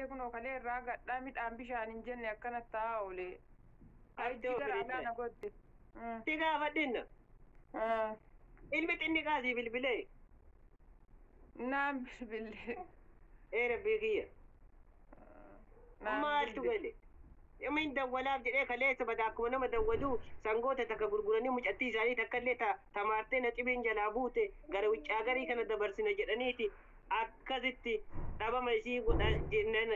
baatee kunoo kalee irraa gadhaa midhaan bishaan hin jenne akkanatti taa'aa oole. Abdoo Gara Firiidha. alaana godhe. Si gaafadhinna. Ilmi xinniqaasii bilbilee. Naan bilbilee. Rabbii kiyya. Maaltu gale? Min dawwalaaf jedhee kaleessa bada akkuma nama dawwaduu sangoota takka gurguranii mucattii isaanii takka illee tamaartee na cibeen jalaa buute gara wiccaa garii kana dabarsina jedhaniiti akkasitti dhabama isii godha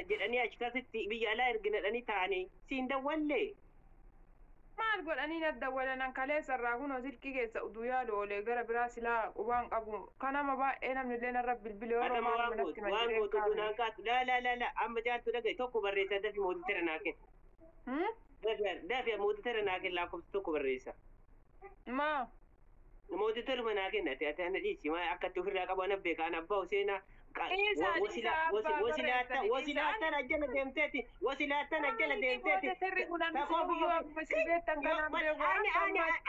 jedhanii akkasitti biyya alaa erginadhanii taa'anii siin dawwallee. Maal godhanii na dawwalanan kaleessa irraa kunoo silkii keessa uduu yaadu oolee gara biraa silaa qubaan qabu kanama baay'ee namni illee narra bilbilee yeroo maal manatti man waan gootu dunaan kaatu la amma jaartu dhagaye tokko barreessa dafi mootii tara naa kenna. Dafi mootii tara naa kenna lakkoofsa tokko barreessa. Ma mootii tara naa kenna ati ana dhiisi maa akkatti ofirraa qabu ana beekaa ana abbaa Huseenaa. wasilaatan ajjala deemteeti wasilaatan ajjala deemteeti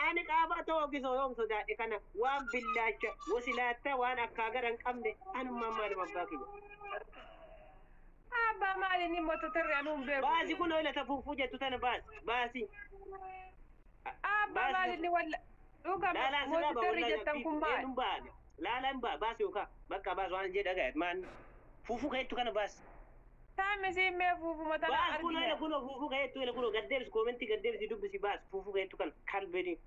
ani qaaba toogiso yoom sodaadhe kana waan billaacha wasilaata waan akka garan qabne anummaa maaluma abbaa kiyya abba maali ni moto terre anum beeku baasi kun oila tafuufuu jettu tana baasi abba maali ni walla dhuga moto terre jettan kun maali laalaan baasi yookaan bakka baas waan jedha gaa'et maan fuufuu ka'eettu kana baas. Taa'ame si mee fuufuu mataa argina. Baas kunoo ila kunoo fuufuu ka'eettu ila kunoo gaddeebisi koomentii gaddeebisi dubbisi baas fuufuu ka'eettu kana kalbeni.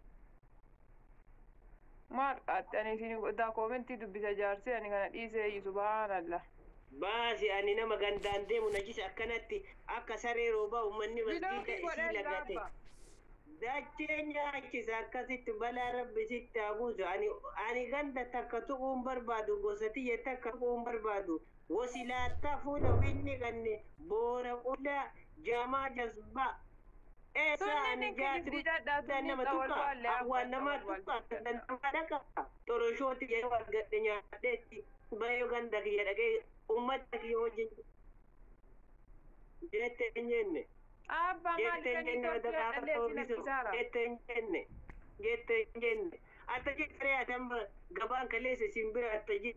Maal qaxxanii isin godhaa koomentii dubbisa jaarsee ani kana dhiisee subhaanallah. Baasi ani nama gandaan deemu najisa akkanatti akka saree roobaa uummanni masjiida isii lagate. Dachee nyaachisa akkasitti balaa rabbi sitti abuusu ani ganda takka tuquun barbaadu gosa tiyya takka tuquun barbaadu wasilaattaa fuula winni ganne boora qullaa jamaa jazbaa eessa ani jaatri nama tukka awwaan namaa tukka nama dhaqa toroshooti yeroo argadhe nyaadheetti baay'ee ganda kiyya dhaqee ummata kiyya wajjin jette eenyenne. Abba jette ata jitare atamba gaban kalese simbira ata jit